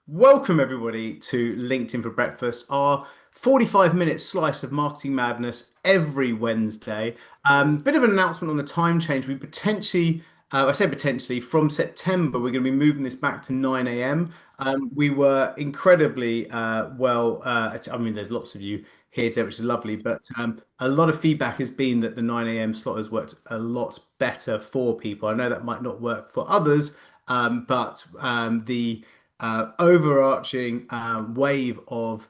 Welcome, everybody, to LinkedIn for Breakfast, our 45-minute slice of marketing madness every Wednesday. Bit of an announcement on the time change. We potentially, I say potentially, from September, we're going to be moving this back to 9 a.m. We were incredibly I mean, there's lots of you here today, which is lovely, but a lot of feedback has been that the 9 a.m. slot has worked a lot better for people. I know that might not work for others, but the overarching wave of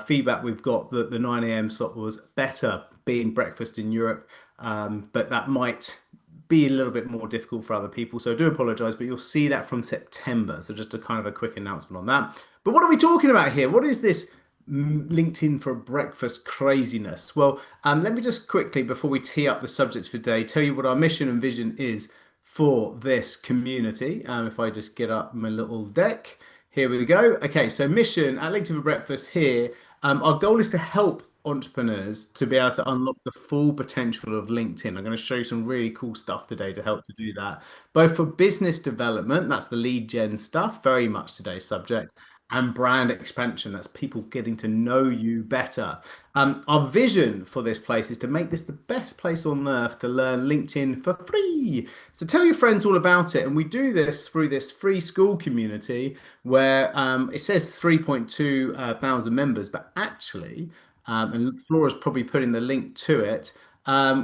feedback we've got that the 9 a.m. slot was better being breakfast in Europe, but that might be a little bit more difficult for other people. So I do apologize, but you'll see that from September. So just a kind of a quick announcement on that. But what are we talking about here? What is this LinkedIn for breakfast craziness? Well, let me just quickly, before we tee up the subjects for today, tell you what our mission and vision is for this community. If I just get up my little deck, here we go. Okay, so mission at LinkedIn for Breakfast here. Our goal is to help entrepreneurs to be able to unlock the full potential of LinkedIn. I'm going to show you some really cool stuff today to help to do that, both for business development, that's the lead gen stuff, very much today's subject, and brand expansion, that's people getting to know you better. Our vision for this place is to make this the best place on earth to learn LinkedIn for free. So tell your friends all about it. And we do this through this free school community where it says 3.2 thousand members, but actually, and Flora's probably putting the link to it.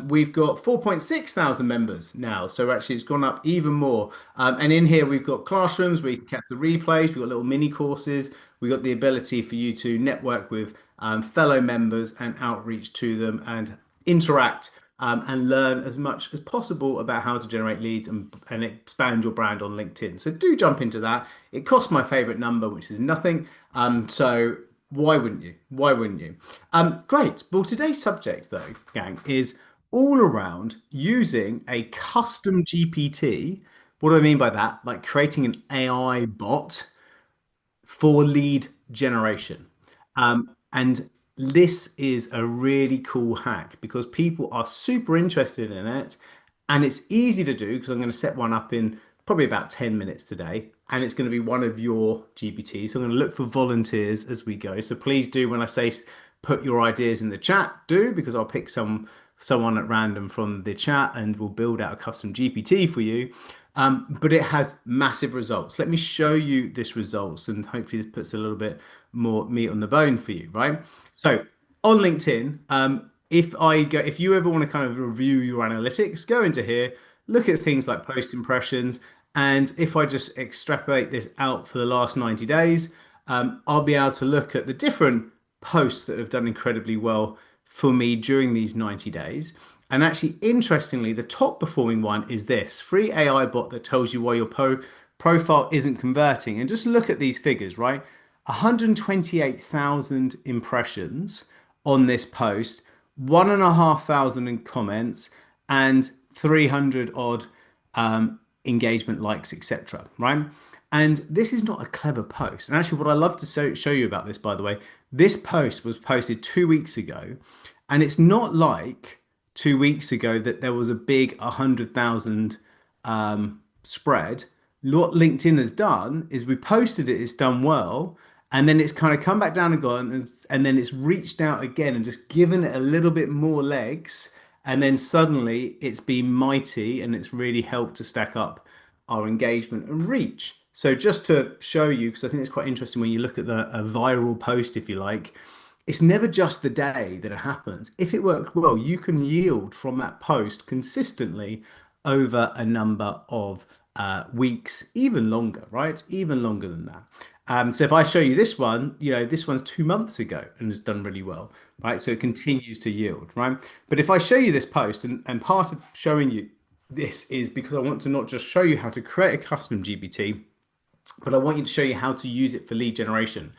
We've got 4.6 thousand members now, so actually it's gone up even more. And in here we've got classrooms where you can catch the replays. We've got little mini courses. We've got the ability for you to network with fellow members and outreach to them and interact and learn as much as possible about how to generate leads and expand your brand on LinkedIn. So do jump into that. It costs my favorite number, which is nothing. So why wouldn't you? Why wouldn't you? Great. Well, today's subject, though, gang, is all around using a custom GPT. What do I mean by that? Like creating an AI bot for lead generation. And this is a really cool hack because people are super interested in it and it's easy to do because I'm going to set one up in probably about 10 minutes today and it's going to be one of your GPTs. So I'm going to look for volunteers as we go. So please do, when I say put your ideas in the chat, do, because I'll pick someone at random from the chat and we'll build out a custom GPT for you. But it has massive results. Let me show you this results and hopefully this puts a little bit more meat on the bone for you, right? So on LinkedIn, if you ever want to kind of review your analytics, go into here, look at things like post impressions, and if I just extrapolate this out for the last 90 days, I'll be able to look at the different posts that have done incredibly well for me during these 90 days. And actually, interestingly, the top performing one is this free AI bot that tells you why your profile isn't converting. And just look at these figures, right? 128,000 impressions on this post, 1,500 in comments, and 300 odd engagement, likes, etc. Right? And this is not a clever post. And actually, what I love to show you about this, by the way, this post was posted 2 weeks ago, and it's not like 2 weeks ago that there was a big 100,000 spread. What LinkedIn has done is we posted it, it's done well, and then it's kind of come back down and gone, and then it's reached out again and just given it a little bit more legs, and then suddenly it's been mighty and it's really helped to stack up our engagement and reach. So just to show you, because I think it's quite interesting when you look at a viral post, if you like, it's never just the day that it happens. If it works well, you can yield from that post consistently over a number of weeks, even longer, right? Even longer than that. So if I show you this one, this one's 2 months ago and has done really well, right? So it continues to yield, right? But if I show you this post, and part of showing you this is because I want to not just show you how to create a custom GPT, but I want you to show you how to use it for lead generation.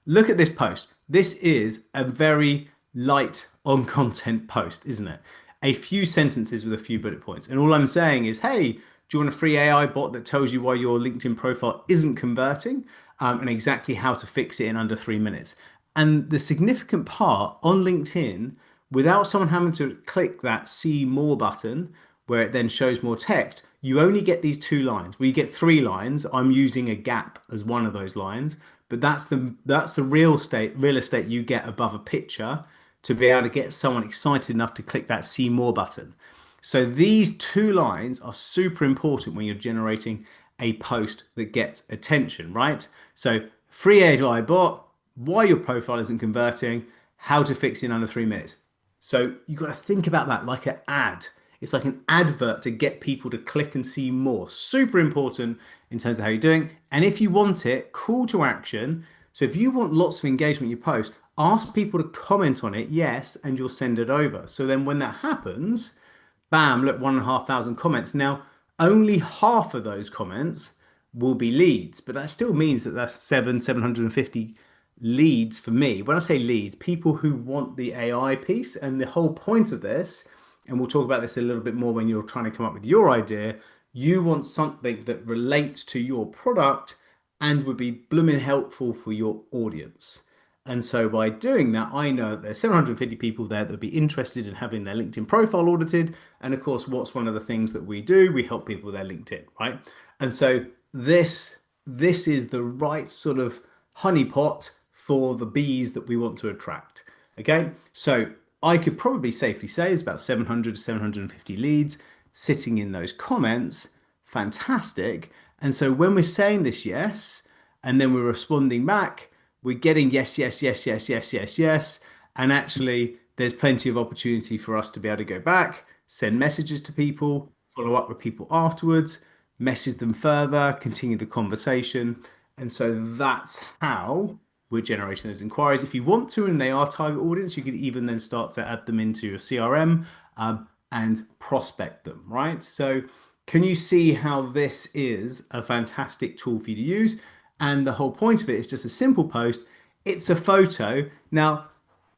Look at this post. This is a very light on content post, isn't it? A few sentences with a few bullet points. And all I'm saying is, hey, do you want a free AI bot that tells you why your LinkedIn profile isn't converting and exactly how to fix it in under 3 minutes? And the significant part on LinkedIn, without someone having to click that see more button, where it then shows more text, you only get these two lines. We get three lines. I'm using a gap as one of those lines, but that's the real estate you get above a picture to be able to get someone excited enough to click that see more button. So these two lines are super important when you're generating a post that gets attention, right? So free AI bot, why your profile isn't converting, how to fix it in under 3 minutes. So you've got to think about that like an ad. It's like an advert to get people to click and see more. Super important in terms of how you're doing. And if you want it, call to action. So if you want lots of engagement in your post, ask people to comment on it, yes, and you'll send it over. So then when that happens, bam, look, 1,500 comments. Now, only half of those comments will be leads, but that still means that that's 750 leads for me. When I say leads, people who want the AI piece, and the whole point of this, and we'll talk about this a little bit more when you're trying to come up with your idea, you want something that relates to your product and would be blooming helpful for your audience. And so by doing that, I know that there's 750 people there that would be interested in having their LinkedIn profile audited. And of course, what's one of the things that we do? We help people with their LinkedIn, right? And so this is the right sort of honeypot for the bees that we want to attract. Okay, so I could probably safely say it's about 700 to 750 leads sitting in those comments. Fantastic. And so when we're saying this yes, and then we're responding back, we're getting yes, yes, yes, yes, yes, yes, yes. And actually, there's plenty of opportunity for us to be able to go back, send messages to people, follow up with people afterwards, message them further, continue the conversation. And so that's how we're generating those inquiries. If you want to, and they are target audience, you could even then start to add them into your CRM and prospect them, right? So can you see how this is a fantastic tool for you to use? And the whole point of it is just a simple post. It's a photo. Now,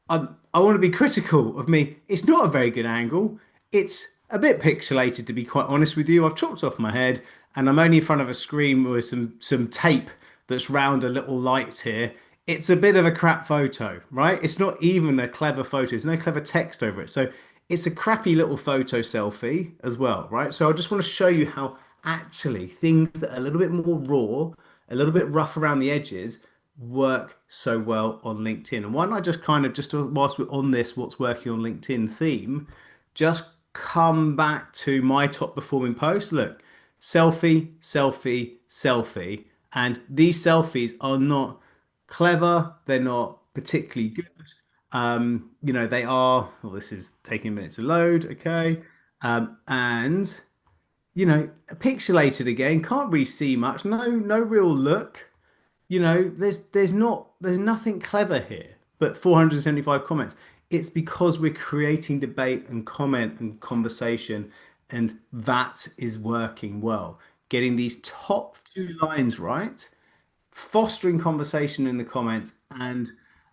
I want to be critical of me. It's not a very good angle. It's a bit pixelated, to be quite honest with you. I've chopped off my head and I'm only in front of a screen with some tape that's round a little light here. It's a bit of a crap photo, right? It's not even a clever photo. There's no clever text over it. So it's a crappy little photo selfie as well, right? So I just want to show you how actually things that are a little bit more raw, a little bit rough around the edges, work so well on LinkedIn. And why don't I just kind of, just whilst we're on this, what's working on LinkedIn theme, just come back to my top performing post. Look, selfie, selfie, selfie. And these selfies are not clever. They're not particularly good. They are, well, this is taking a minute to load. Okay. And pixelated again, can't really see much. No real look. There's nothing clever here, but 475 comments. It's because we're creating debate and comment and conversation, and that is working well. Getting these top two lines right, fostering conversation in the comments, and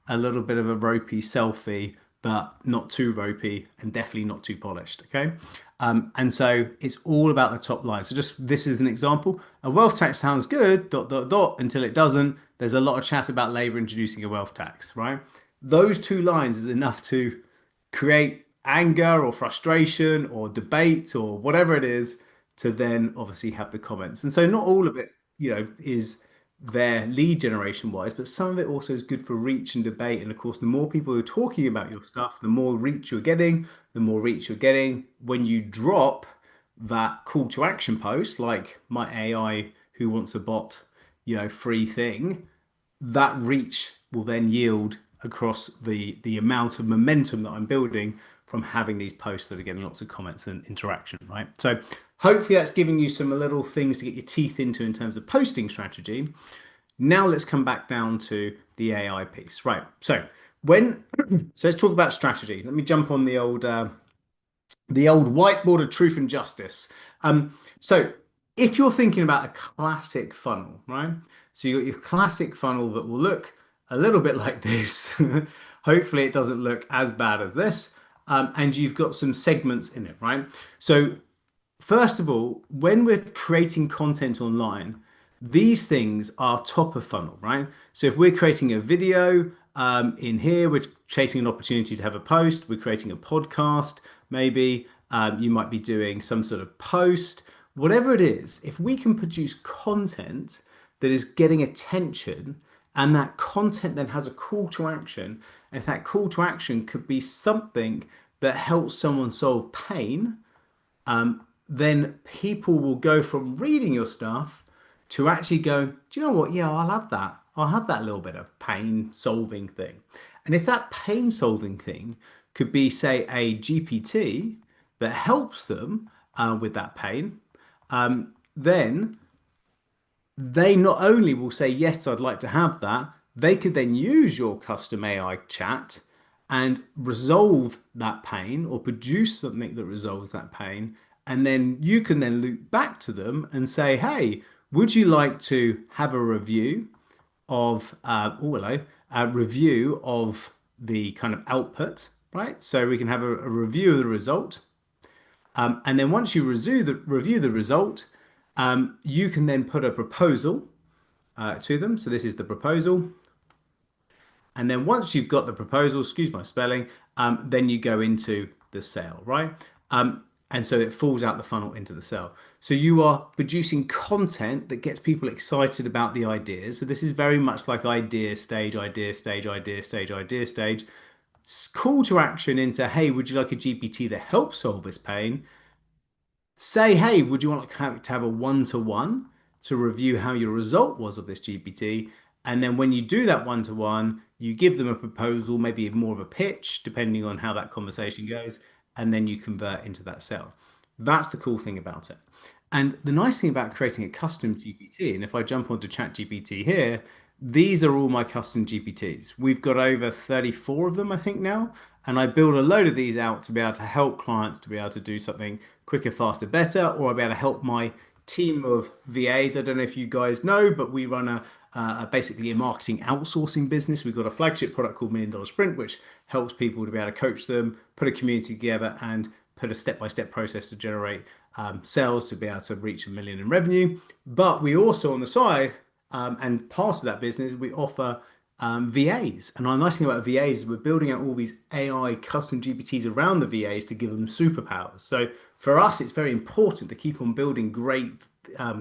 a little bit of a ropey selfie, but not too ropey and definitely not too polished. Okay. And so it's all about the top line. So just this is an example. A wealth tax sounds good, dot, dot, dot, until it doesn't. There's a lot of chat about Labour introducing a wealth tax, right? Those two lines is enough to create anger or frustration or debate or whatever it is to then obviously have the comments. And so not all of it, is their lead generation wise, but some of it also is good for reach and debate. And of course, the more people who are talking about your stuff, the more reach you're getting, the more reach you're getting. When you drop that call to action post, like my AI who wants a bot, free thing, that reach will then yield across the amount of momentum that I'm building from having these posts that are getting lots of comments and interaction, right? So hopefully that's giving you some little things to get your teeth into in terms of posting strategy. Now let's come back down to the AI piece, right? So let's talk about strategy. Let me jump on the old whiteboard of truth and justice. So if you're thinking about a classic funnel, right? So you got your classic funnel that will look a little bit like this. Hopefully it doesn't look as bad as this. And you've got some segments in it, right? So first of all, when we're creating content online, these things are top of funnel, right? So if we're creating a video in here, we're creating an opportunity to have a post, we're creating a podcast, maybe, You might be doing some sort of post, whatever it is. If we can produce content that is getting attention, and that content then has a call to action, and if that call to action could be something that helps someone solve pain, then people will go from reading your stuff to actually go, do you know what? Yeah, I'll have that. I'll have that little bit of pain solving thing. And if that pain solving thing could be, say, a GPT that helps them with that pain, then they not only will say, yes, I'd like to have that, they could then use your custom AI chat and resolve that pain or produce something that resolves that pain. And then you can then loop back to them and say, hey, would you like to have a review of, hello, a review of the kind of output, right? So we can have a review of the result. And then once you review the result, you can then put a proposal to them. So this is the proposal. And then once you've got the proposal, excuse my spelling, then you go into the sale, right? And so it falls out the funnel into the sale. So you are producing content that gets people excited about the ideas. So this is very much like idea stage, idea stage, idea stage, idea stage. Call to action into, hey, would you like a GPT that helps solve this pain? Say, hey, would you want to have a one-to-one to review how your result was of this GPT? And then when you do that one-to-one, you give them a proposal, maybe more of a pitch, depending on how that conversation goes, and then you convert into that sale. That's the cool thing about it. And the nice thing about creating a custom GPT, and if I jump onto ChatGPT here, these are all my custom GPTs. We've got over 34 of them, I think now. And I build a load of these out to be able to help clients to be able to do something quicker, faster, better, or I'll be able to help my team of VAs. I don't know if you guys know, but we run basically a marketing outsourcing business. We've got a flagship product called $1 Million Sprint, which helps people to be able to coach them, put a community together, and put a step-by-step process to generate sales to be able to reach 1 million in revenue. But we also on the side, and part of that business, we offer VAs. And the nice thing about VAs is we're building out all these AI custom GPTs around the VAs to give them superpowers. So for us, it's very important to keep on building great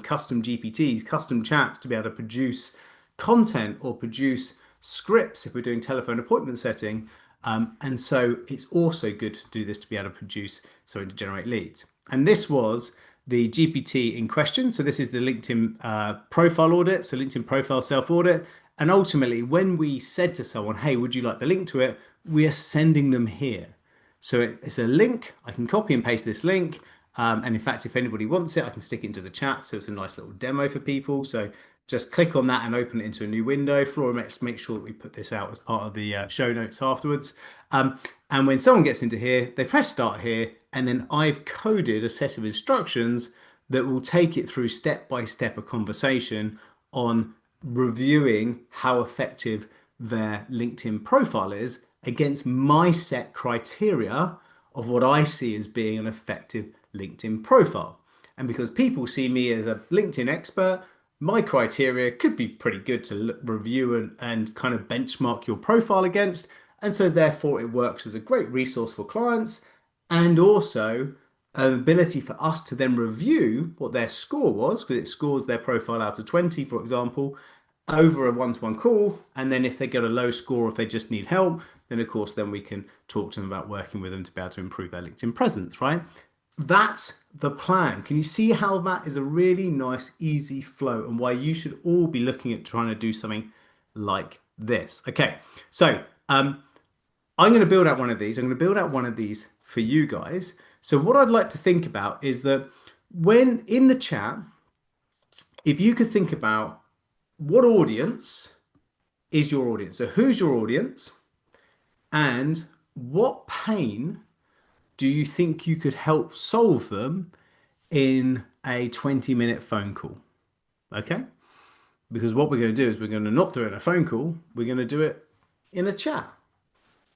custom GPTs, custom chats to be able to produce content or produce scripts if we're doing telephone appointment setting. And so it's also good to do this to be able to produce something to generate leads. And this was the GPT in question. So this is the LinkedIn profile audit, so LinkedIn profile self audit. And ultimately, when we said to someone, hey, would you like the link to it? We are sending them here. So it's a link. I can copy and paste this link. And in fact, if anybody wants it, I can stick it into the chat. So it's a nice little demo for people. So just click on that and open it into a new window. Flora, let's make sure that we put this out as part of the show notes afterwards. And when someone gets into here, they press start here, and then I've coded a set of instructions that will take it through step by step a conversation on reviewing how effective their LinkedIn profile is against my set criteria of what I see as being an effective LinkedIn profile. And because people see me as a LinkedIn expert, my criteria could be pretty good to review and kind of benchmark your profile against. And so therefore it works as a great resource for clients and also an ability for us to then review what their score was, because it scores their profile out of 20, for example, over a one-to-one call. And then if they get a low score, if they just need help, then of course, then we can talk to them about working with them to be able to improve their LinkedIn presence, right? That's the plan. Can you see how that is a really nice, easy flow and why you should all be looking at trying to do something like this? Okay, so I'm going to build out one of these. I'm going to build out one of these for you guys. So what I'd like to think about is that when in the chat, if you could think about what audience is your audience? So who's your audience? And what pain do you think you could help solve them in a 20-minute phone call? Okay? Because what we're going to do is we're going to not do it in a phone call. We're going to do it in a chat.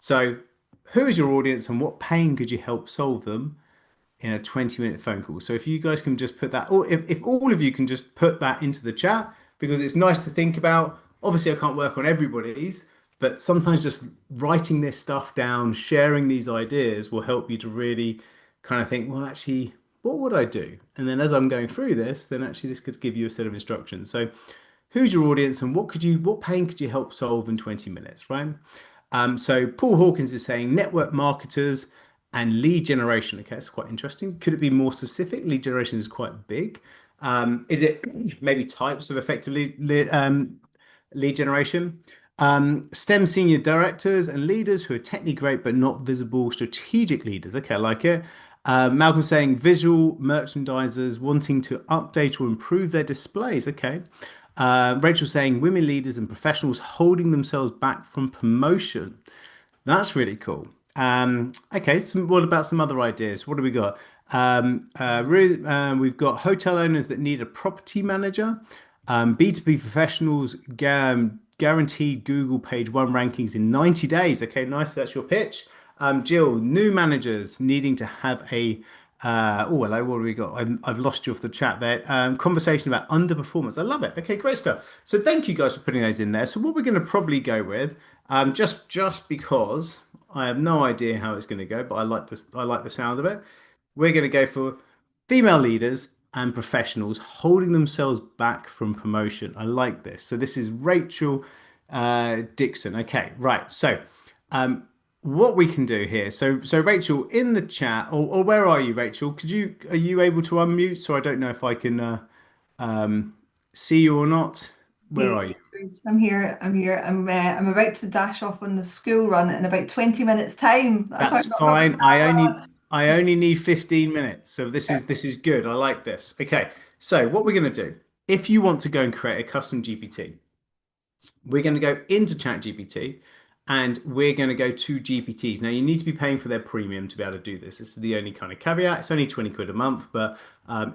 So who is your audience and what pain could you help solve them in a 20-minute phone call? So if you guys can just put that, or if all of you can just put that into the chat, because it's nice to think about. Obviously, I can't work on everybody's, but sometimes just writing this stuff down, sharing these ideas will help you to really kind of think, well, actually, what would I do? And then as I'm going through this, then actually this could give you a set of instructions. So who's your audience and what pain could you help solve in 20 minutes, right? So Paul Hawkins is saying network marketers and lead generation. Okay, that's quite interesting. Could it be more specific? Lead generation is quite big. Is it maybe types of effective lead generation? STEM senior directors and leaders who are technically great but not visible strategic leaders. Okay, I like it. Malcolm saying visual merchandisers wanting to update or improve their displays. Okay. Rachel saying women leaders and professionals holding themselves back from promotion. That's really cool. Okay, what about some other ideas? What do we got? We've got hotel owners that need a property manager, B2B professionals, guaranteed Google page one rankings in 90 days. Okay, nice. That's your pitch. Jill, new managers needing to have a oh, hello. What have we got? I've lost you off the chat there. Conversation about underperformance. I love it. Okay, great stuff. So thank you guys for putting those in there. So what we're going to probably go with, just because I have no idea how it's going to go, but I like this. I like the sound of it. We're going to go for female leaders and professionals holding themselves back from promotion. I like this. So this is Rachel Dixon. Okay, right. So what we can do here. So Rachel in the chat, or where are you, Rachel? Are you able to unmute? So I don't know if I can um, see you or not. Where Hey, are you? I'm here. I'm here. I'm about to dash off on the school run in about 20 minutes time. That's why That's I've got half fine. an hour. I only need 15 minutes. So this is good. I like this. Okay. So what we're going to do, if you want to go and create a custom GPT, we're going to go into ChatGPT and we're going to go to GPTs. Now, you need to be paying for their premium to be able to do this. This is the only kind of caveat. It's only 20 quid a month, but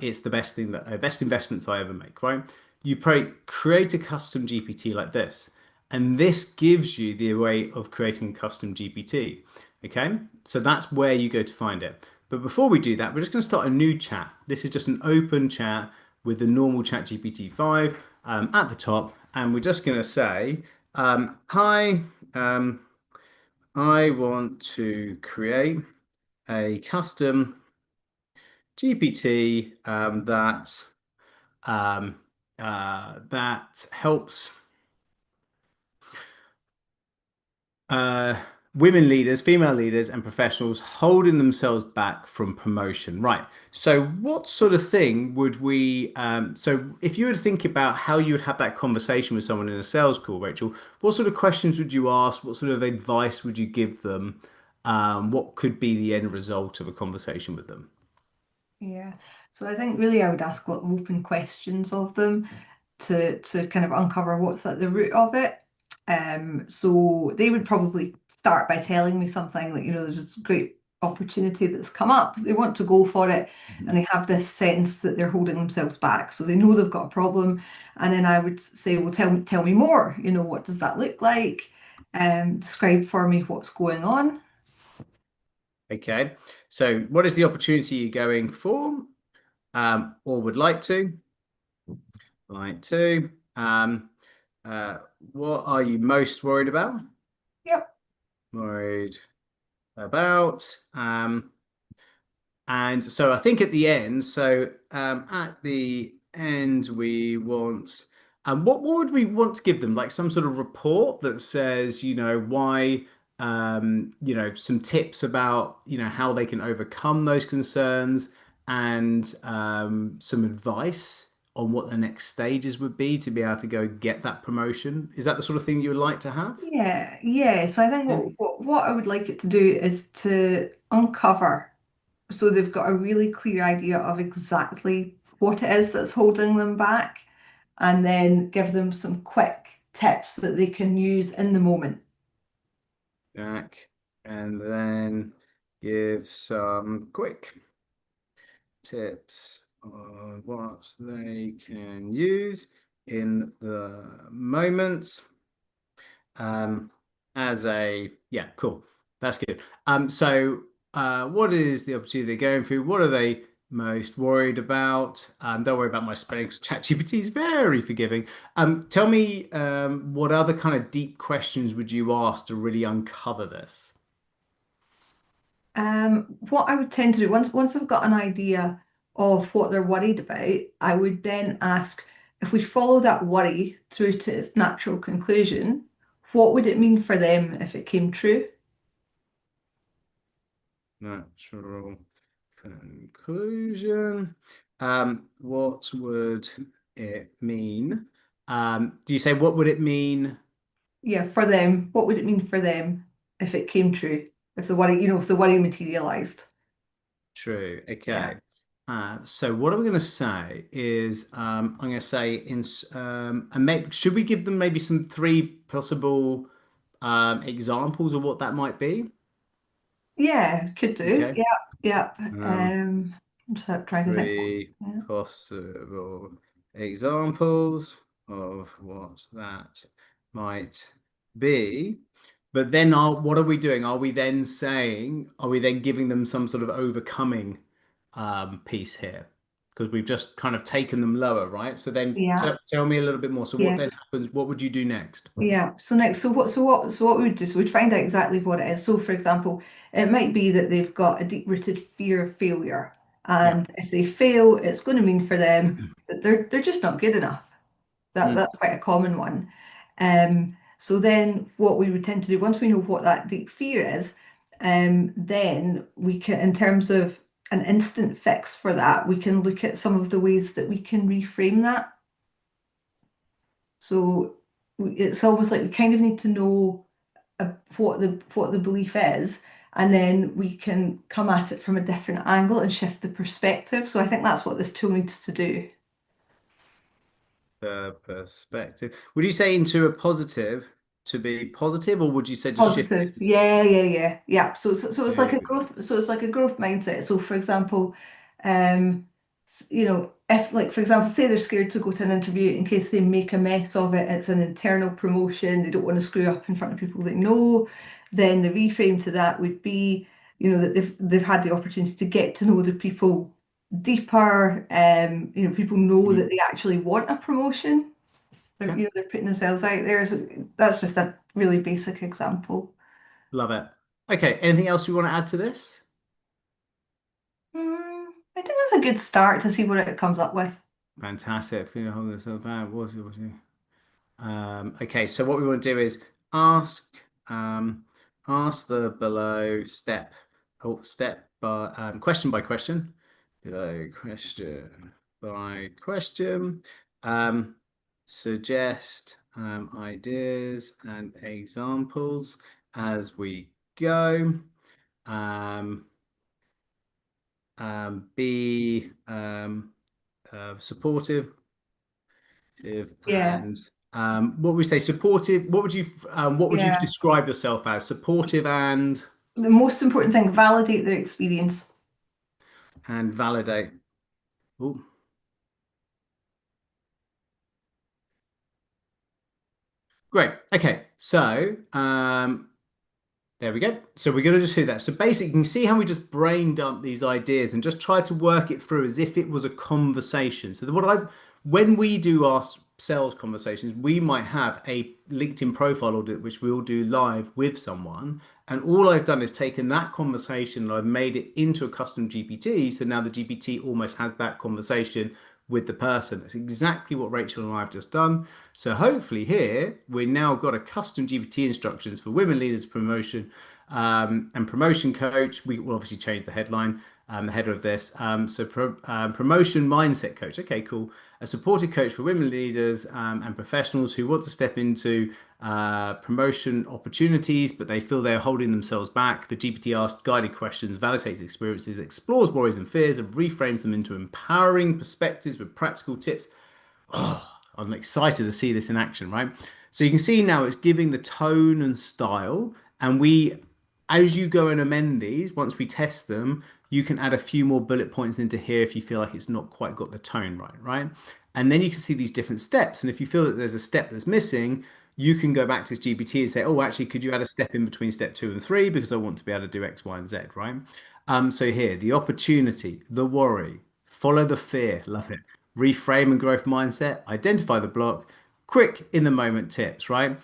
it's the best thing best investments I ever make, right? You create a custom GPT like this, and this gives you the way of creating a custom GPT. Okay, so that's where you go to find it. But before we do that, we're just going to start a new chat. This is just an open chat with the normal chat GPT 5 at the top. And we're just going to say, hi, um, I want to create a custom GPT um, that helps uh, women leaders, female leaders, and professionals holding themselves back from promotion. Right. So, what sort of thing would we? So, if you were to think about how you would have that conversation with someone in a sales call, Rachel, what sort of questions would you ask? What sort of advice would you give them? What could be the end result of a conversation with them? Yeah. So I think really I would ask a lot of open questions of them to kind of uncover what's at the root of it. So they would probably start by telling me something like, there's this great opportunity that's come up. They want to go for it and they have this sense that they're holding themselves back. So they know they've got a problem. And then I would say, well, tell me more. What does that look like? Describe for me what's going on. Okay. So, what is the opportunity you're going for, or would like to? Like to. Uh, what are you most worried about? Yep. Worried about. And so I think at the end, at the end, we want, what would we want to give them? Like some sort of report that says, why, some tips about, how they can overcome those concerns and some advice on what the next stages would be to be able to go get that promotion. Is that the sort of thing you would like to have? Yeah, yeah. So I think Yeah. what I would like it to do is to uncover so they've got a really clear idea of exactly what it is that's holding them back, and then give them some quick tips that they can use in the moment. Jack, and then give some quick tips on what they can use in the moment. Um, yeah, cool. That's good. What is the opportunity they're going through? What are they most worried about? Don't worry about my spelling because ChatGPT is very forgiving. Tell me, what other kind of deep questions would you ask to really uncover this? What I would tend to do once I've got an idea of what they're worried about, I would then ask if we follow that worry through to its natural conclusion, what would it mean for them if it came true? Natural conclusion. What would it mean? Do you say what would it mean? Yeah, for them, what would it mean for them if it came true? If the worry, if the worry materialized. True. Yeah. Okay. So what I'm going to say is I'm going to say and maybe should we give them maybe some three possible examples of what that might be? Yeah, could do. Okay. Yeah, yeah. Um, I'm just trying to think. Three Yeah. possible examples of what that might be. But then what are we doing? Are we then giving them some sort of overcoming piece here? Because we've just kind of taken them lower, right? So then Yeah. tell me a little bit more. So what Yeah. then happens? What would you do next? Yeah. So next, so what we would do, so we'd find out exactly what it is. So for example, it might be that they've got a deep-rooted fear of failure. Yeah. And if they fail, it's going to mean for them that they're just not good enough. Mm. That's quite a common one. So then what we would tend to do, once we know what that deep fear is, then we can, in terms of an instant fix for that, we can look at some of the ways that we can reframe that. So it's almost like we kind of need to know what the belief is, and then we can come at it from a different angle and shift the perspective. So I think that's what this tool needs to do. Perspective. Would you say into a positive to be positive, or would you say just shift Positive. it into Yeah, yeah, yeah. Yeah. So it's like a a growth mindset. So for example, if like for example, say they're scared to go to an interview in case they make a mess of it, it's an internal promotion, they don't want to screw up in front of people they know, then the reframe to that would be, that they've had the opportunity to get to know the people deeper. People know Mhm. that they actually want a promotion. Okay, They're putting themselves out there. So that's just a really basic example. love it. Okay, anything else you want to add to this? I think that's a good start to see what it comes up with. Fantastic. Feel hold this up bad. Okay, so what we want to do is ask ask the below step by question by question. Below question by question. Um, Suggest ideas and examples as we go. Um, be supportive Yeah, and what would we say supportive? What would you yeah. describe yourself as? Supportive The most important thing, validate their experience. and validate. Ooh, great. Okay, so there we go. So we're going to just do that. So basically, you can see how we just brain dump these ideas and just try to work it through as if it was a conversation. So when we do our sales conversations, we might have a LinkedIn profile audit, which we'll do live with someone. And all I've done is taken that conversation and I've made it into a custom GPT. So now the GPT almost has that conversation with the person. That's exactly what Rachel and I have just done. So hopefully here we've now got a custom GPT instructions for women leaders promotion and promotion coach. We will obviously change the headline, the header of this. Promotion mindset coach. Okay, cool. A supportive coach for women leaders and professionals who want to step into promotion opportunities, but they feel they're holding themselves back. The GPT asks guided questions, validates experiences, explores worries and fears, and reframes them into empowering perspectives with practical tips. Oh, I'm excited to see this in action, right? So you can see now it's giving the tone and style, and as you go and amend these, once we test them, you can add a few more bullet points into here if you feel like it's not quite got the tone right, right? And then you can see these different steps. And if you feel that there's a step that's missing, you can go back to GPT and say, oh, actually, could you add a step in between step 2 and 3 because I want to be able to do X, Y, and Z, right? So here, the opportunity, the worry, follow the fear, love it. Reframe and growth mindset, identify the block, quick in the moment tips, right?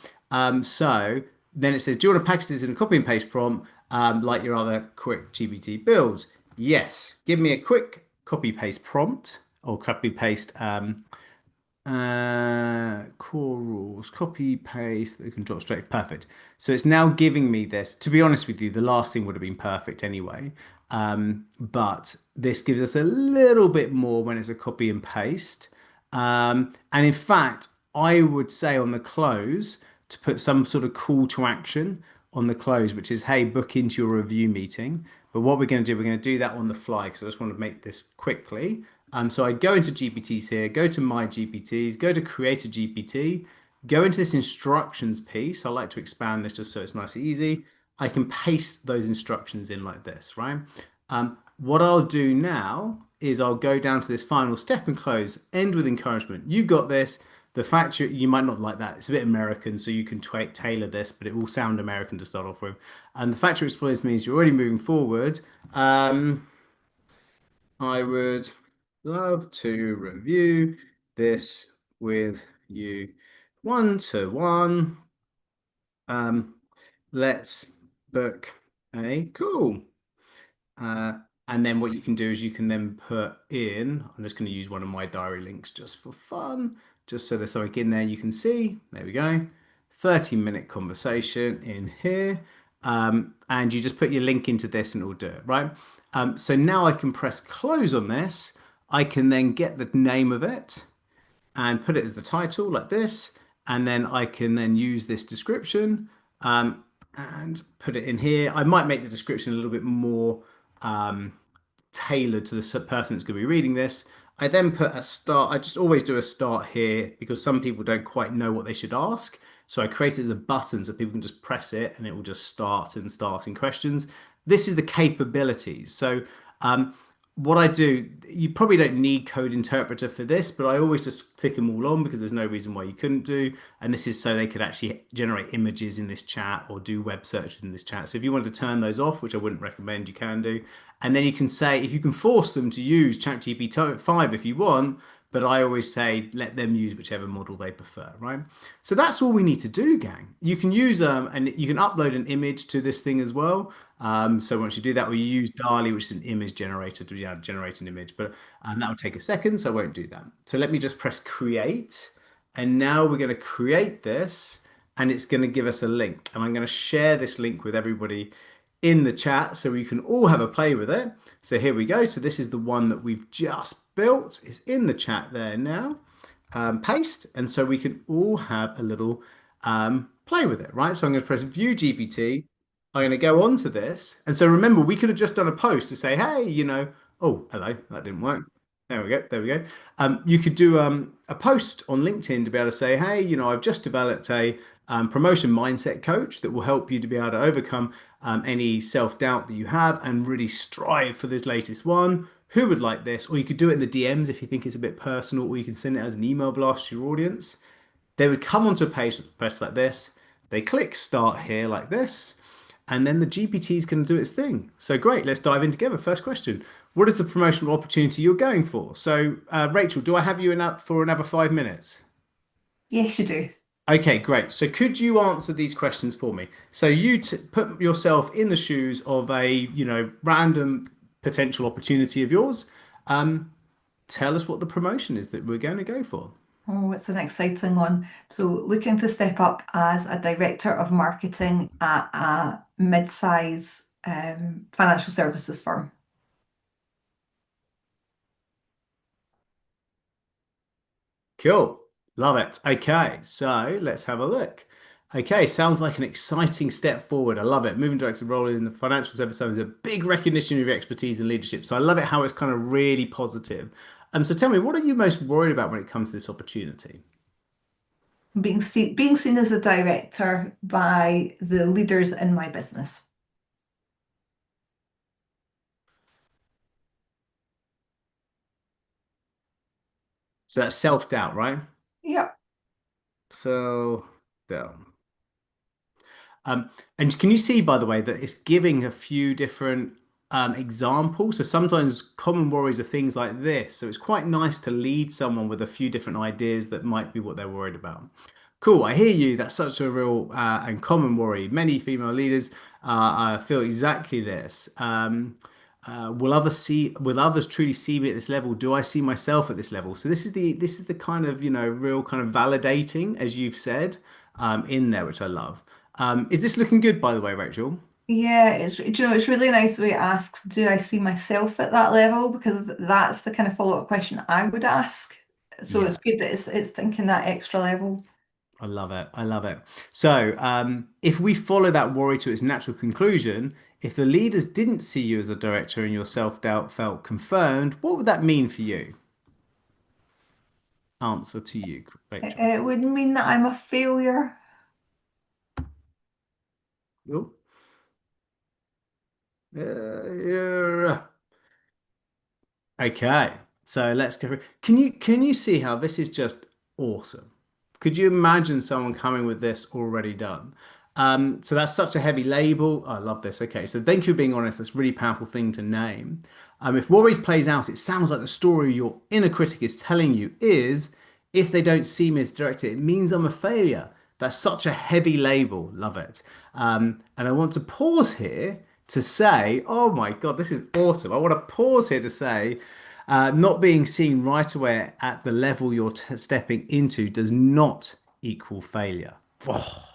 So then it says, do you want to package this in a copy and paste prompt? like your other quick GPT builds. Yes, give me a quick copy paste prompt or copy paste core rules, copy paste that you can drop straight. Perfect. So it's now giving me this. To be honest with you, the last thing would have been perfect anyway. But this gives us a little bit more when it's a copy and paste. And in fact, I would say on the close to put some sort of call to action on the close, which is, hey, book into your review meeting. But what we're going to do, we're going to do that on the fly because I just want to make this quickly. So I go into GPTs here, go to my GPTs, go to create a GPT, go into this instructions piece. I like to expand this just so it's nice and easy. I can paste those instructions in like this, right? What I'll do now is I'll go down to this final step and close, end with encouragement. You got this. The fact you might not like that, it's a bit American, so you can tailor this, but it will sound American to start off with. And the factory exploits means you're already moving forward. I would love to review this with you one to one. Um, let's book a call. Uh, and then what you can do is you can then put in, I'm just going to use one of my diary links just for fun, just so there's something in there you can see. There we go. 30-minute conversation in here. And you just put your link into this and it'll do it, right? So now I can press close on this. I can then get the name of it and put it as the title like this. And then I can then use this description and put it in here. I might make the description a little bit more tailored to the person that's going to be reading this. I then put a start. I just always do a start here because some people don't quite know what they should ask. So I created as a button so people can just press it and it will just start and start in questions. This is the capabilities. So what I do, you probably don't need code interpreter for this, but I always just click them all on because there's no reason why you couldn't do. And this is so they could actually generate images in this chat or do web searches in this chat. So if you wanted to turn those off, which I wouldn't recommend, you can do. And then you can say, if you can force them to use ChatGPT 5 if you want, but I always say let them use whichever model they prefer, right? So that's all we need to do, gang. You can use and you can upload an image to this thing as well. So once you do that, or you use DALL-E, which is an image generator to generate an image, but that will take a second, so I won't do that. So let me just press create, and now we're going to create this, and it's going to give us a link, and I'm going to share this link with everybody in the chat so we can all have a play with it. So here we go. So this is the one that we've just built. It's in the chat there now. Paste, and so we can all have a little play with it, right? So I'm going to press View GPT. I'm going to go on to this. And so remember, we could have just done a post to say, hey, oh, hello, that didn't work. There we go. There we go. You could do a post on LinkedIn to be able to say, hey, I've just developed a promotion mindset coach that will help you to be able to overcome any self-doubt that you have and really strive for this latest one. Who would like this? Or you could do it in the DMs if you think it's a bit personal, or you can send it as an email blast to your audience. They would come onto a page, press like this. They click start here like this. And then the GPT is going to do its thing. So great, let's dive in together. First question. What is the promotional opportunity you're going for? So, Rachel, do I have you in up for another 5 minutes? Yes, you do. Okay, great. So could you answer these questions for me? So you put yourself in the shoes of a, random potential opportunity of yours. Um, Tell us what the promotion is that we're going to go for. Oh, it's an exciting one. So, looking to step up as a director of marketing at a mid-size financial services firm. Cool. Love it. Okay, so let's have a look. Okay, sounds like an exciting step forward. I love it. Moving director role in the financial service is a big recognition of your expertise and leadership. So I love it how it's kind of really positive. So tell me, what are you most worried about when it comes to this opportunity? Being seen as a director by the leaders in my business. So that's self-doubt, right? Yep. Self-doubt. And can you see, by the way, that it's giving a few different examples? So sometimes common worries are things like this. So it's quite nice to lead someone with a few different ideas that might be what they're worried about. Cool. I hear you. That's such a real and common worry. Many female leaders feel exactly this. Will others truly see me at this level? Do I see myself at this level? So this is the kind of, real kind of validating, as you've said, in there, which I love. Is this looking good, by the way, Rachel? Yeah, it's really nice the way it asks, do I see myself at that level? Because that's the kind of follow-up question I would ask. So it's Yeah. good that it's thinking that extra level. I love it. I love it. So, if we follow that worry to its natural conclusion, if the leaders didn't see you as a director and your self-doubt felt confirmed, what would that mean for you? Answer to you, Rachel. It would mean that I'm a failure. Oh, yeah. Okay, so let's go through. Can you see how this is just awesome? Could you imagine someone coming with this already done? So that's such a heavy label. I love this. Okay, so thank you for being honest. That's a really powerful thing to name. If worries plays out, it sounds like the story your inner critic is telling you is, if they don't see me as director, it means I'm a failure. That's such a heavy label. Love it. And I want to pause here to say, oh my God, this is awesome. I want to pause here to say, not being seen right away at the level you're stepping into does not equal failure. Oh.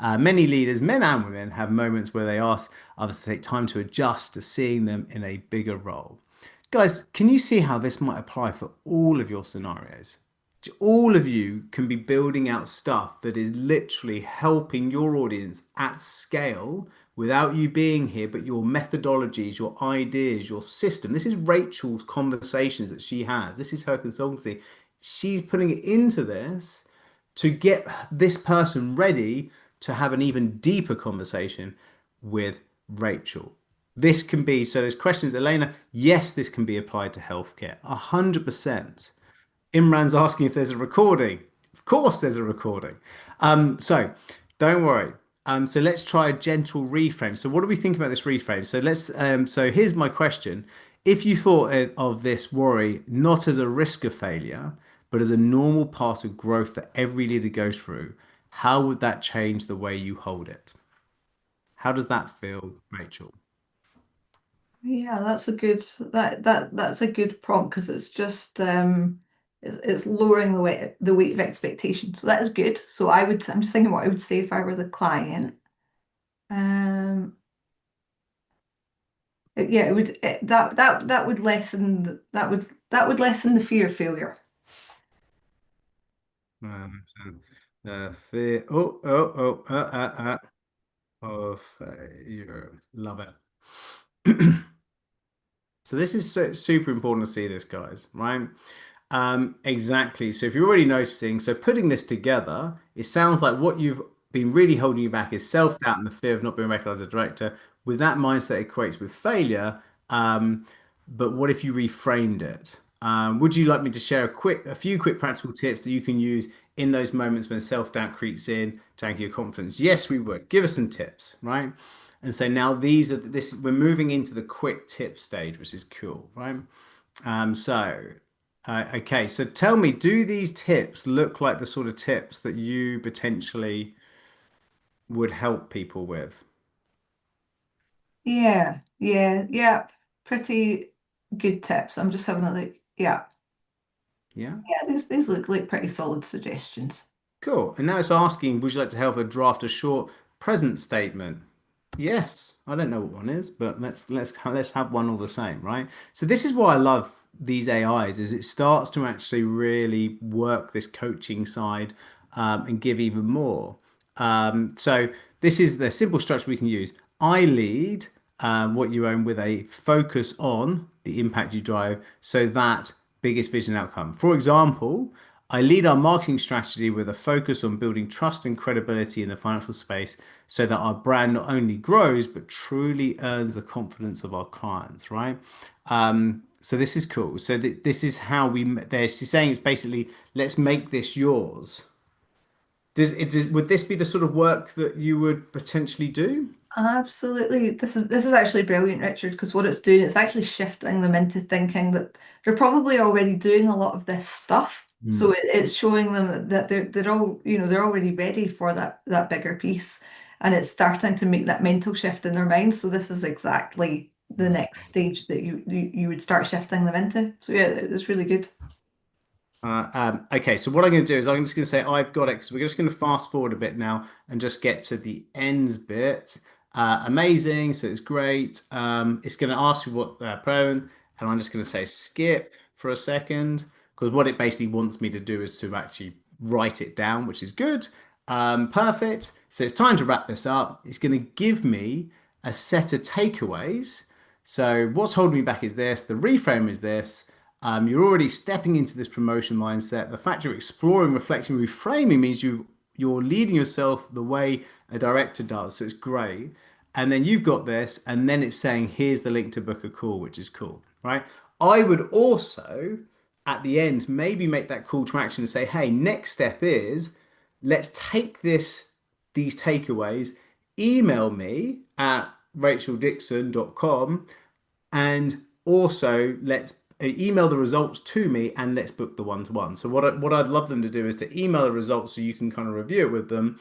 Many leaders, men and women, have moments where they ask others to take time to adjust to seeing them in a bigger role. Guys, can you see how this might apply for all of your scenarios? All of you can be building out stuff that is literally helping your audience at scale without you being here, but your methodologies, your ideas, your system. This is Rachel's conversations that she has. This is her consultancy. She's putting it into this to get this person ready to have an even deeper conversation with Rachel. This can be, so there's questions, Elena. Yes, this can be applied to healthcare, 100%. Imran's asking if there's a recording. Of course, there's a recording. So don't worry. So let's try a gentle reframe. So what do we think about this reframe? So here's my question. If you thought of this worry not as a risk of failure, but as a normal part of growth that every leader goes through, how would that change the way you hold it? How does that feel, Rachel? Yeah, that's a good that's a good prompt because it's just it's lowering the weight of expectation. So that is good. So I'm just thinking what I would say if I were the client. Um yeah, it would that would that would lessen the fear of failure. Fear. Of failure. Love it. So this is super important to see this, guys, right? Exactly. So if you're already noticing, so putting this together, it sounds like what you've been really holding you back is self-doubt and the fear of not being recognized as a director. With that mindset, equates with failure. But what if you reframed it? Would you like me to share a few quick practical tips that you can use in those moments when self-doubt creeps in to anchor your confidence? Yes, we would. Give us some tips, right? And so now we're moving into the quick tip stage, which is cool, right? Okay, so tell me, do these tips look like the sort of tips that you potentially would help people with? Yeah. Pretty good tips. I'm just having a look. Yeah, Yeah, these look like pretty solid suggestions. cool. And now it's asking, would you like to help her draft a short present statement? Yes, I don't know what one is, but let's have one all the same, right? So this is why I love these AIs is it starts to actually really work this coaching side and give even more. So this is the simple structure we can use. I lead what you own with a focus on the impact you drive, so that biggest vision outcome. For example, I lead our marketing strategy with a focus on building trust and credibility in the financial space so that our brand not only grows, but truly earns the confidence of our clients, right? So this is cool. So this is how they're saying it's basically, let's make this yours. Would this be the sort of work that you would potentially do? Absolutely. This is actually brilliant, Richard, because what it's doing, it's actually shifting them into thinking that they're probably already doing a lot of this stuff. So it's showing them that they're all, they're already ready for that bigger piece, and it's starting to make that mental shift in their mind. So this is exactly the That's next stage that you would start shifting them into. So yeah, it's really good. okay, so what I'm going to do is I'm just going to say I've got it because we're just going to fast forward a bit now and just get to the ends bit. Amazing, so it's great. It's going to ask you what pronoun, and I'm just going to say skip for a second because what it basically wants me to do is to actually write it down, which is good. Perfect. So it's time to wrap this up. It's going to give me a set of takeaways. So what's holding me back is this, the reframe is this. You're already stepping into this promotion mindset. The fact you're exploring, reflecting, reframing means you're leading yourself the way a director does. So it's great. And then you've got this, and then it's saying, here's the link to book a call, which is cool, right? I would also, at the end, maybe make that call to action and say, hey, next step is let's take these takeaways, email me at racheldixon.com and also let's email the results to me and let's book the one-to-one. So what I'd love them to do is to email the results so you can kind of review it with them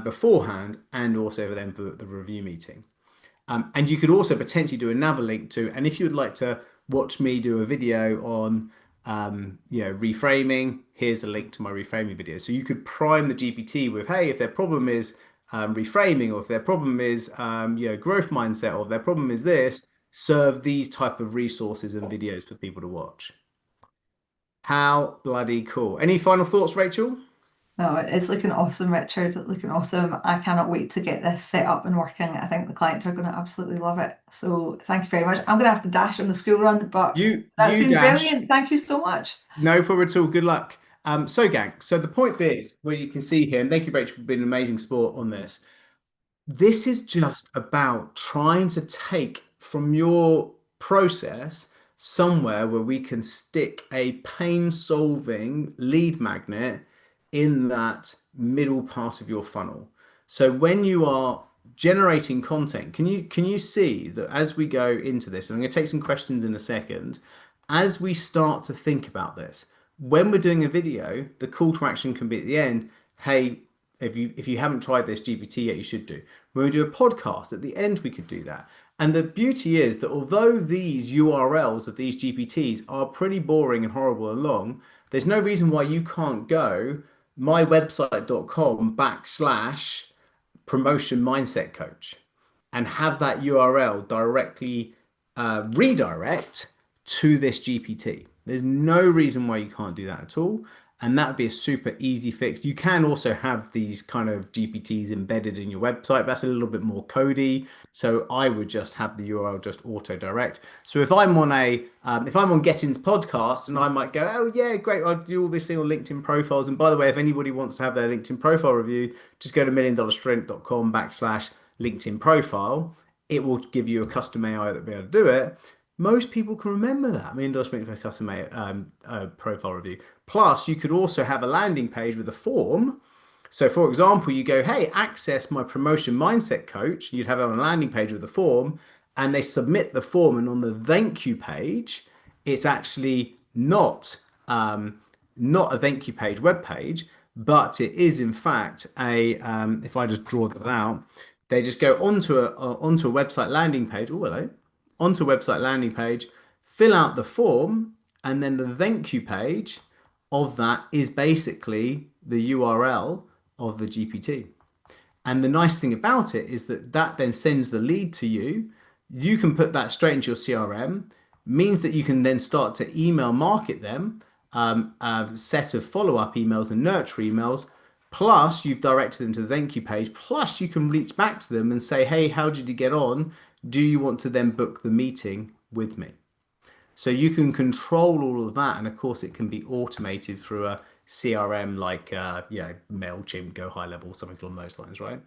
beforehand and also then book the review meeting. And you could also potentially do another link to, and if you would like to watch me do a video on, reframing, here's the link to my reframing video. So you could prime the GPT with, hey, if their problem is reframing, or if their problem is, growth mindset, or if their problem is this, serve these type of resources and videos for people to watch. How bloody cool. Any final thoughts, Rachel? No, it's looking awesome, Richard. It's looking awesome. I cannot wait to get this set up and working. I think the clients are going to absolutely love it. So thank you very much. I'm going to have to dash on the school run, but that's You been dash. brilliant. Thank you so much. No problem at all. Good luck. So gang, so the point being, where you can see here, and thank you, Rachel, for being an amazing sport on this. This is just about trying to take from your process somewhere where we can stick a pain-solving lead magnet in that middle part of your funnel. So when you are generating content, can you see that as we go into this, and I'm going to take some questions in a second, as we start to think about this, when we're doing a video, the call to action can be at the end, hey, if you haven't tried this GPT yet, you should do. When we do a podcast, at the end we could do that. And the beauty is that although these URLs of these GPTs are pretty boring and horrible and long, there's no reason why you can't go mywebsite.com/ promotion mindset coach and have that URL directly redirect to this GPT. There's no reason why you can't do that at all. And that would be a super easy fix. You can also have these kind of GPTs embedded in your website. That's a little bit more codey. So I would just have the URL just auto direct. So if I'm on Getting's podcast and I might go, oh yeah, great, I'll do all this thing on LinkedIn profiles. And by the way, if anybody wants to have their LinkedIn profile review, just go to milliondollarstrength.com/ LinkedIn profile. It will give you a custom AI that'll be able to do it. Most people can remember that. Endorsement for a custom profile review. Plus, you could also have a landing page with a form. So, for example, you go, hey, access my promotion mindset coach. You'd have it on a landing page with a form, and they submit the form. And on the thank you page, it's actually not a thank you page, web page, but it is in fact a. If I just draw that out, they just go onto a website landing page. Oh, hello, onto a website landing page, fill out the form, and then the thank you page of that is basically the URL of the GPT. And the nice thing about it is that that then sends the lead to you. You can put that straight into your CRM, means that you can then start to email market them a set of follow-up emails and nurture emails. Plus, you've directed them to the thank you page. Plus, you can reach back to them and say, hey, how did you get on? Do you want to then book the meeting with me? So you can control all of that. And of course, it can be automated through a CRM like, MailChimp, Go High Level, something along those lines, right?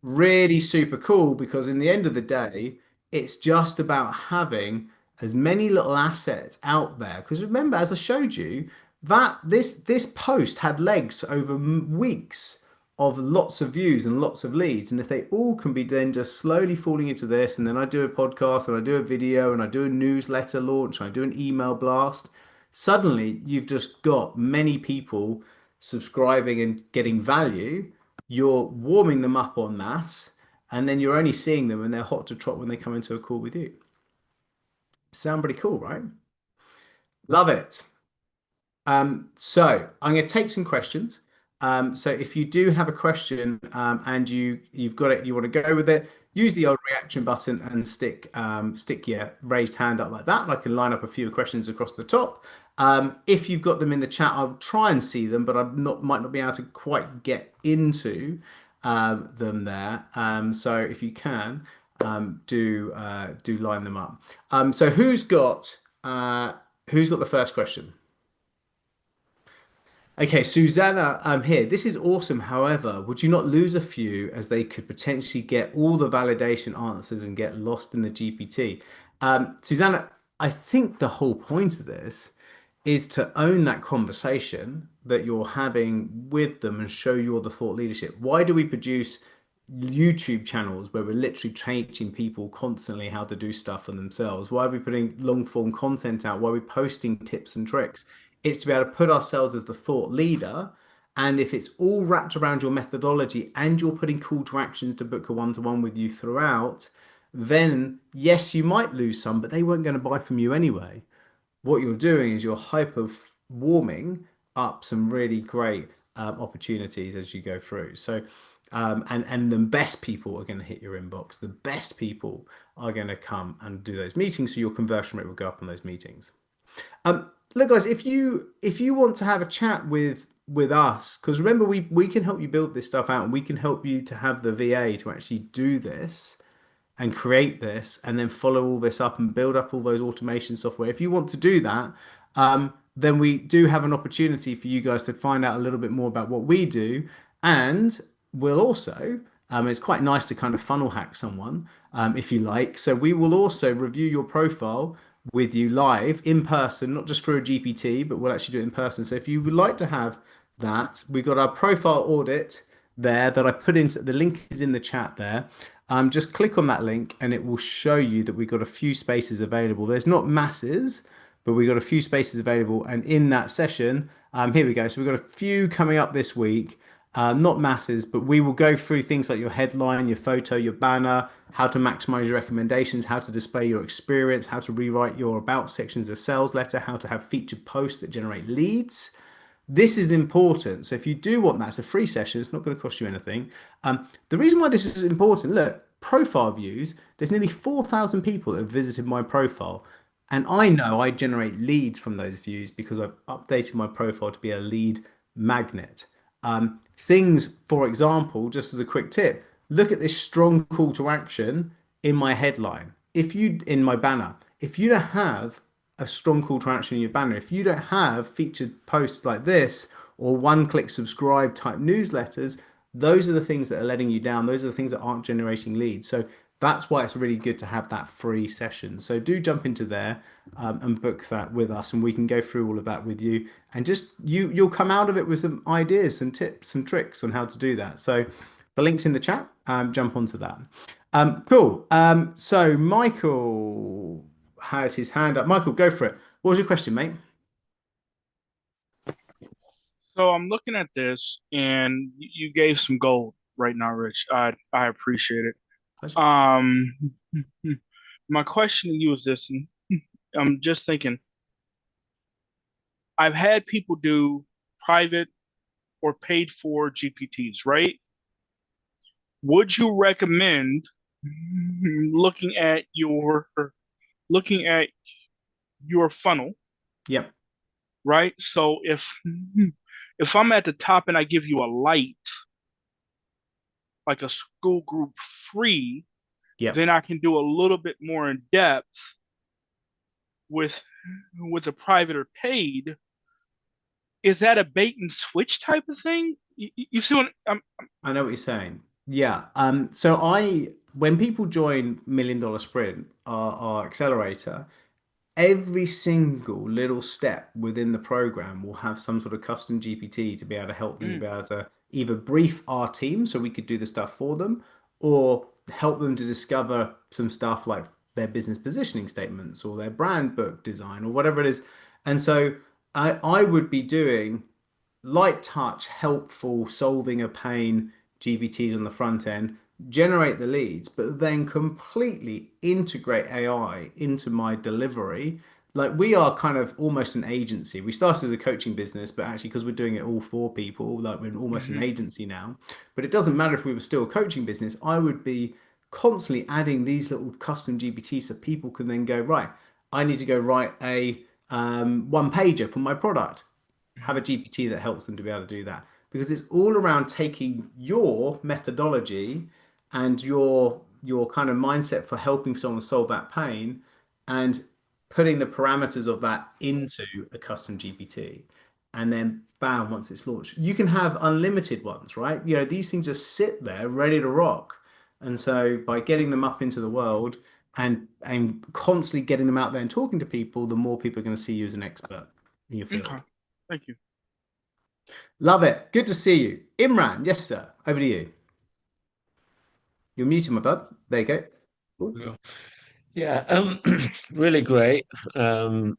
Really super cool because in the end of the day, it's just about having as many little assets out there. Because remember, as I showed you, that this post had legs over weeks of lots of views and lots of leads. And if they all can be then just slowly falling into this, and then I do a podcast and I do a video and I do a newsletter launch and I do an email blast, Suddenly, you've just got many people subscribing and getting value. You're warming them up en masse, and then you're only seeing them and they're hot to trot when they come into a call with you. Sound pretty cool, right? Love it. So I'm going to take some questions. So if you do have a question and you've got it, you want to go with it, use the old reaction button and stick your raised hand up like that. And I can line up a few questions across the top. If you've got them in the chat, I'll try and see them, but I might not be able to quite get into them there. So if you can, do line them up. So who's got the first question? Okay, Susanna, I'm here. This is awesome. However, would you not lose a few as they could potentially get all the validation answers and get lost in the GPT? Susanna, I think the whole point of this is to own that conversation that you're having with them and show you're the thought leadership. Why do we produce YouTube channels where we're literally teaching people constantly how to do stuff for themselves? Why are we putting long form content out? Why are we posting tips and tricks? It's to be able to put ourselves as the thought leader. And if it's all wrapped around your methodology and you're putting call to actions to book a one-to-one with you throughout, then yes, you might lose some, but they weren't going to buy from you anyway. What you're doing is you're hyper warming up some really great opportunities as you go through. So, and the best people are going to hit your inbox. The best people are going to come and do those meetings, so your conversion rate will go up on those meetings. Look, guys, if you want to have a chat with us, because remember we can help you build this stuff out, and we can help you to have the VA to actually do this and create this and then follow all this up and build up all those automation software. If you want to do that, then we do have an opportunity for you guys to find out a little bit more about what we do. And we'll also, it's quite nice to kind of funnel hack someone if you like. So we will also review your profile with you live in person, not just through a GPT, but we'll actually do it in person. So if you would like to have that, we've got our profile audit there that I put into the link is in the chat there. Just click on that link and it will show you that we've got a few spaces available. There's not masses, but we've got a few spaces available. And in that session, here we go. So we've got a few coming up this week, not masses, but we will go through things like your headline, your photo, your banner, how to maximize your recommendations, how to display your experience, how to rewrite your about sections of sales letter, how to have featured posts that generate leads. This is important. So if you do want that, it's a free session. It's not going to cost you anything. The reason why this is important, look, profile views, there's nearly 4,000 people that have visited my profile. And I know I generate leads from those views because I've updated my profile to be a lead magnet. Things, for example, just as a quick tip, look at this strong call to action in my headline. If you, in my banner, if you don't have a strong call to action in your banner, if you don't have featured posts like this or one-click subscribe type newsletters, those are the things that are letting you down. Those are the things that aren't generating leads. So that's why it's really good to have that free session. So do jump into there and book that with us, and we can go through all of that with you. And just you'll come out of it with some ideas, some tips, some tricks on how to do that. So the link's in the chat. Jump onto that. Cool. So Michael had his hand up. Michael, go for it. What was your question, mate? So I'm looking at this, and you gave some gold right now, Rich. I appreciate it. Pleasure. Um, my question to you is this, and I'm just thinking, I've had people do private or paid for GPTs, right? Would you recommend looking at looking at your funnel, Yep. right? So if I'm at the top and I give you a light, like a school group free, Yep. then I can do a little bit more in depth with a private or paid. Is that a bait and switch type of thing? You see what I know what you're saying. Yeah. So when people join Million Dollar Sprint, our accelerator, every single little step within the program will have some sort of custom GPT to be able to help them mm, be able to either brief our team so we could do the stuff for them or help them to discover some stuff like their business positioning statements or their brand book design or whatever it is. And so I would be doing light touch, helpful, solving a pain GPTs on the front end, generate the leads, but then completely integrate AI into my delivery. Like we are kind of almost an agency. We started with a coaching business, but actually, because we're doing it all for people, like we're almost an Hmm. agency now. But it doesn't matter if we were still a coaching business, I would be constantly adding these little custom GPTs so people can then go, right, I need to go write a one pager for my product, have a GPT that helps them to be able to do that because it's all around taking your methodology and your kind of mindset for helping someone solve that pain and putting the parameters of that into a custom GPT. And then bam, once it's launched, you can have unlimited ones, right? You know, these things just sit there ready to rock. And so by getting them up into the world and constantly getting them out there and talking to people, the more people are going to see you as an expert in your Okay. field. Thank you. Love it. Good to see you. Imran, yes, sir. Over to you. You're muted, my bud. There you go. Cool. Yeah, yeah, really great. Um,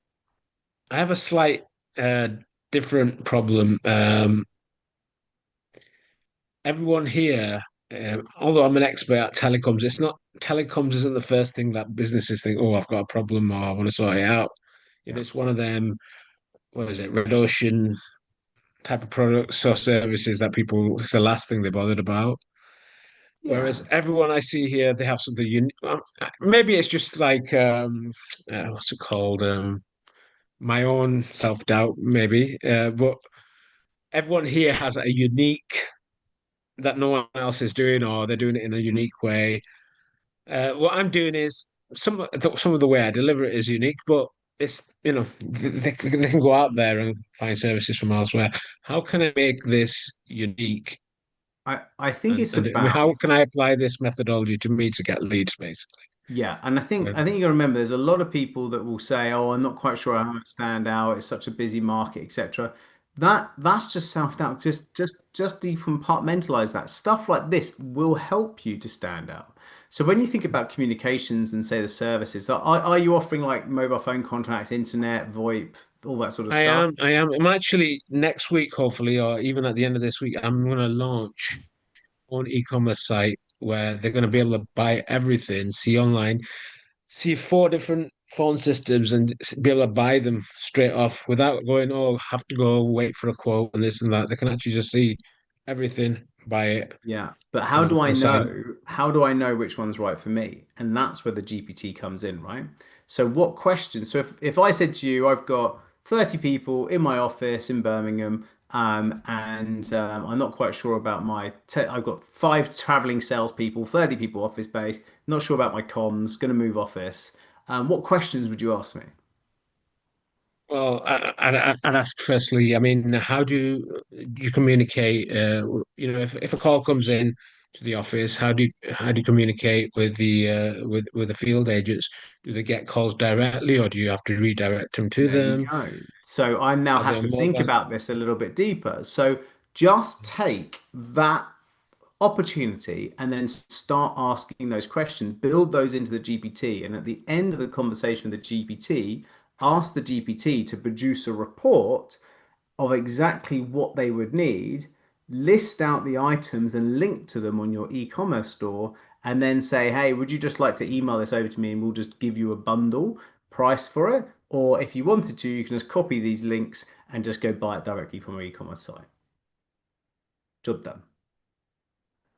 I have a slight uh, different problem. Everyone here, although I'm an expert at telecoms, it's not telecoms isn't the first thing that businesses think, oh, I've got a problem or I want to sort it out. You Yeah. know, it's one of them, what is it, red ocean type of products or services that people, it's the last thing they're bothered about. Yeah. Whereas everyone I see here, they have something unique. Maybe it's just like what's it called? My own self-doubt, maybe. But everyone here has a unique that no one else is doing, or they're doing it in a unique way. What I'm doing is some of the way I deliver it is unique, but it's they can go out there and find services from elsewhere. How can I make this unique? I think it's And I mean, about how can I apply this methodology to me to get leads, basically? yeah, and I Um, think you got to remember there's a lot of people that will say, "Oh, I'm not quite sure how to stand out. It's such a busy market, etc." That's just self-doubt. Just decompartmentalize that. Stuff like this will help you to stand out. So when you think about communications and say the services, are you offering like mobile phone contracts, internet, VoIP, all that sort of stuff? I am. I'm actually next week, hopefully, or even at the end of this week, I'm going to launch on e-commerce site where they're going to be able to buy everything, see online, see four different phone systems, and be able to buy them straight off without going, oh, have to go wait for a quote and this and that. They can actually just see everything, buy it Yeah, but on how do I the site. know? How do I know which one's right for me? And that's where the GPT comes in, right? So what questions? So if I said to you, I've got 30 people in my office in Birmingham, and I'm not quite sure about my te I've got five traveling salespeople, 30 people office based, not sure about my comms, going to move office. What questions would you ask me? Well, I'd ask firstly, I mean, how do you communicate? If a call comes in to the office, how do you communicate with the with the field agents? Do they get calls directly, or do you have to redirect them to There you them? go. So I now Are they have on to think mobile? about this a little bit deeper. So just take that opportunity and then start asking those questions, build those into the GPT. And at the end of the conversation with the GPT, ask the GPT to produce a report of exactly what they would need, list out the items and link to them on your e-commerce store, and then say, hey, would you just like to email this over to me and we'll just give you a bundle price for it? Or if you wanted to, you can just copy these links and just go buy it directly from our e-commerce site. Job done.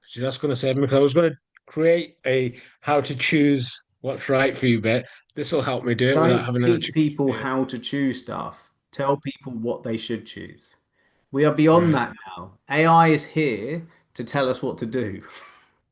So that's going to save me because I was going to create a how to choose what's right for you bit. This will help me do it without Don't having to teach actually. people Yeah. how to choose stuff. Tell people what they should choose. We are beyond Right. that now. AI is here to tell us what to do.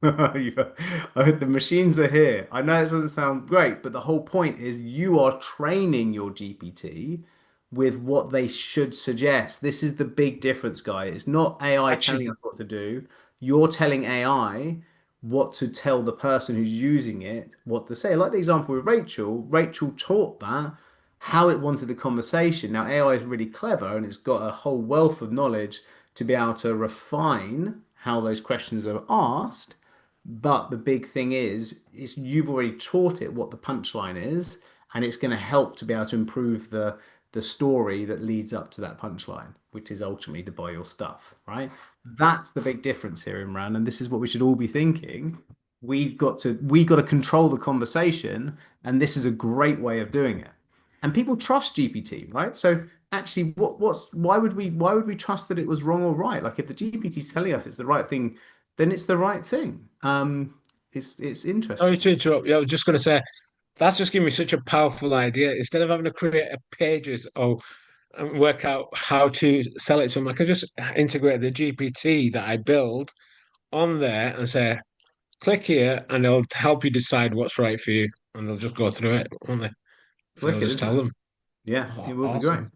The machines are here. I know it doesn't sound great, but the whole point is you are training your GPT with what they should suggest. This is the big difference, guys. It's not AI telling Actually, us what to do. You're telling AI what to tell the person who's using it what to say. Like the example with Rachel, Rachel taught that how it wanted the conversation. Now, AI is really clever and it's got a whole wealth of knowledge to be able to refine how those questions are asked. But the big thing is you've already taught it what the punchline is, and it's going to help to be able to improve the story that leads up to that punchline, which is ultimately to buy your stuff, right? That's the big difference here, Imran, and this is what we should all be thinking. We got to control the conversation, and this is a great way of doing it. And people trust GPT, right? So actually, why would we trust that it was wrong or right? Like if the GPT is telling us it's the right thing, then it's the right thing. It's Sorry interesting. to interrupt. Yeah, I was just going to say that's just giving me such a powerful idea. Instead of having to create a pages or and work out how to sell it to them, I can just integrate the GPT that I build on there and say, click here, and it'll help you decide what's right for you, and they'll just go through it, won't they? It's And I'll wicked, just isn't tell it? them. Yeah, it Oh, will be great. awesome.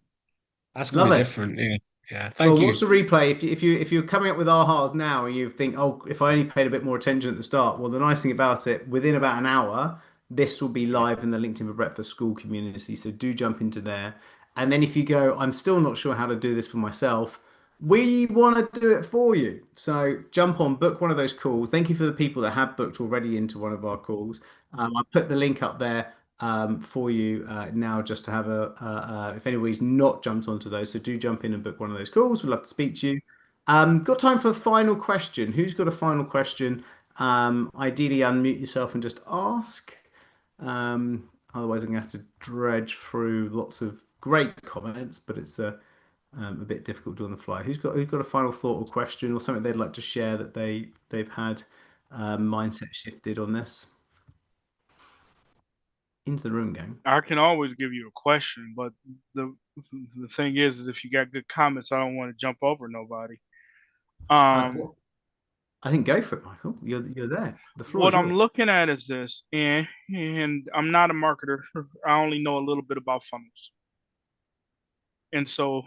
That's gonna Love be it. different. Yeah. Yeah. Well, Thank watch you. the replay. If you're coming up with ahas now and you think, oh, if I only paid a bit more attention at the start, well, the nice thing about it, within about an hour, this will be Yeah. live in the LinkedIn for Breakfast School community. So do jump into there. And then if you go, I'm still not sure how to do this for myself, we want to do it for you. So jump on, book one of those calls. Thank you for the people that have booked already into one of our calls. I put the link up there for you now just to have if anybody's not jumped onto those. So do jump in and book one of those calls. We'd love to speak to you. Got time for a final question. Who's got a final question? Ideally, unmute yourself and just ask. Otherwise, I'm going to have to dredge through lots of great comments, but it's a bit difficult doing the fly. Who's got a final thought or question or something they'd like to share that they've had mindset shifted on this? Into the room, gang. I can always give you a question, but the the thing is if you got good comments, I don't want to jump over nobody. Um, Well, I think go for it, Michael. You're there. The floor what is I'm yours. looking at is this, and I'm not a marketer. I only know a little bit about funnels, and so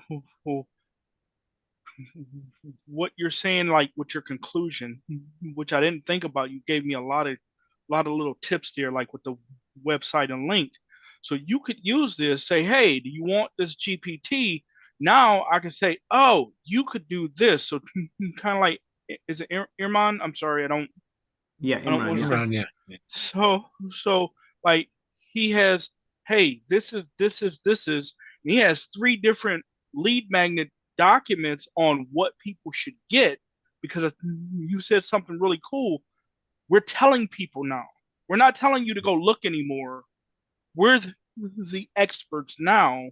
what you're saying, like with your conclusion, which I didn't think about, you gave me a lot of little tips there, like with the website and link. So you could use this, say, hey, do you want this GPT? Now I can say, oh, you could do this. So kind of like, is it Irman? I'm sorry, Yeah, I don't Imran. want to Yeah. say. Imran, yeah. Yeah. So like he has, hey, this is. And he has three different lead magnet documents on what people should get because you said something really cool. We're telling people now. We're not telling you to go look anymore. We're the experts now.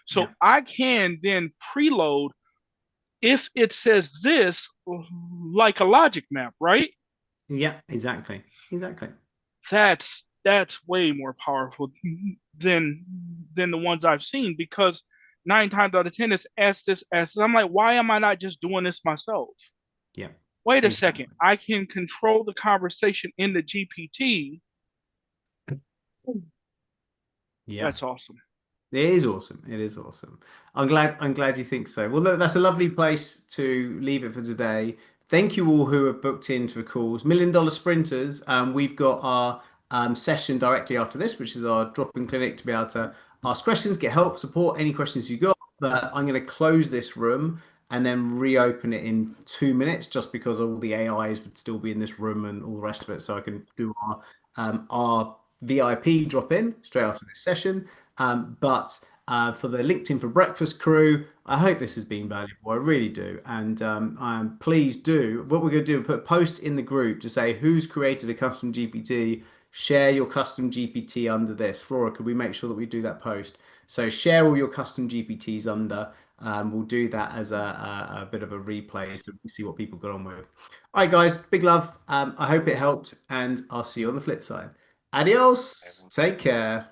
So Yeah. I can then preload if it says this, like a logic map, right? Yeah, exactly. Exactly. That's way more powerful than the ones I've seen because 9 times out of 10 it's ask this. I'm like, why am I not just doing this myself? Yeah, Wait a second, exactly. I can control the conversation in the GPT. Yeah. That's awesome. It is awesome. It is awesome. I'm glad you think so. Well, look, that's a lovely place to leave it for today. Thank you all who have booked in for calls. Million Dollar Sprinters. We've got our session directly after this, which is our drop-in clinic to be able to ask questions, get help, support any questions you got. But I'm going to close this room and then reopen it in 2 minutes, just because all the AIs would still be in this room and all the rest of it. So I can do our VIP drop-in straight after this session. But for the LinkedIn for Breakfast crew, I hope this has been valuable. I really do. And please do. What we're going to do, put a post in the group to say who's created a custom GPT. Share your custom GPT under this. Flora, could we make sure that we do that post? So share all your custom GPTs under. We'll do that as a bit of a replay so we can see what people got on with. All right, guys, big love. I hope it helped, and I'll see you on the flip side. Adios. Take care.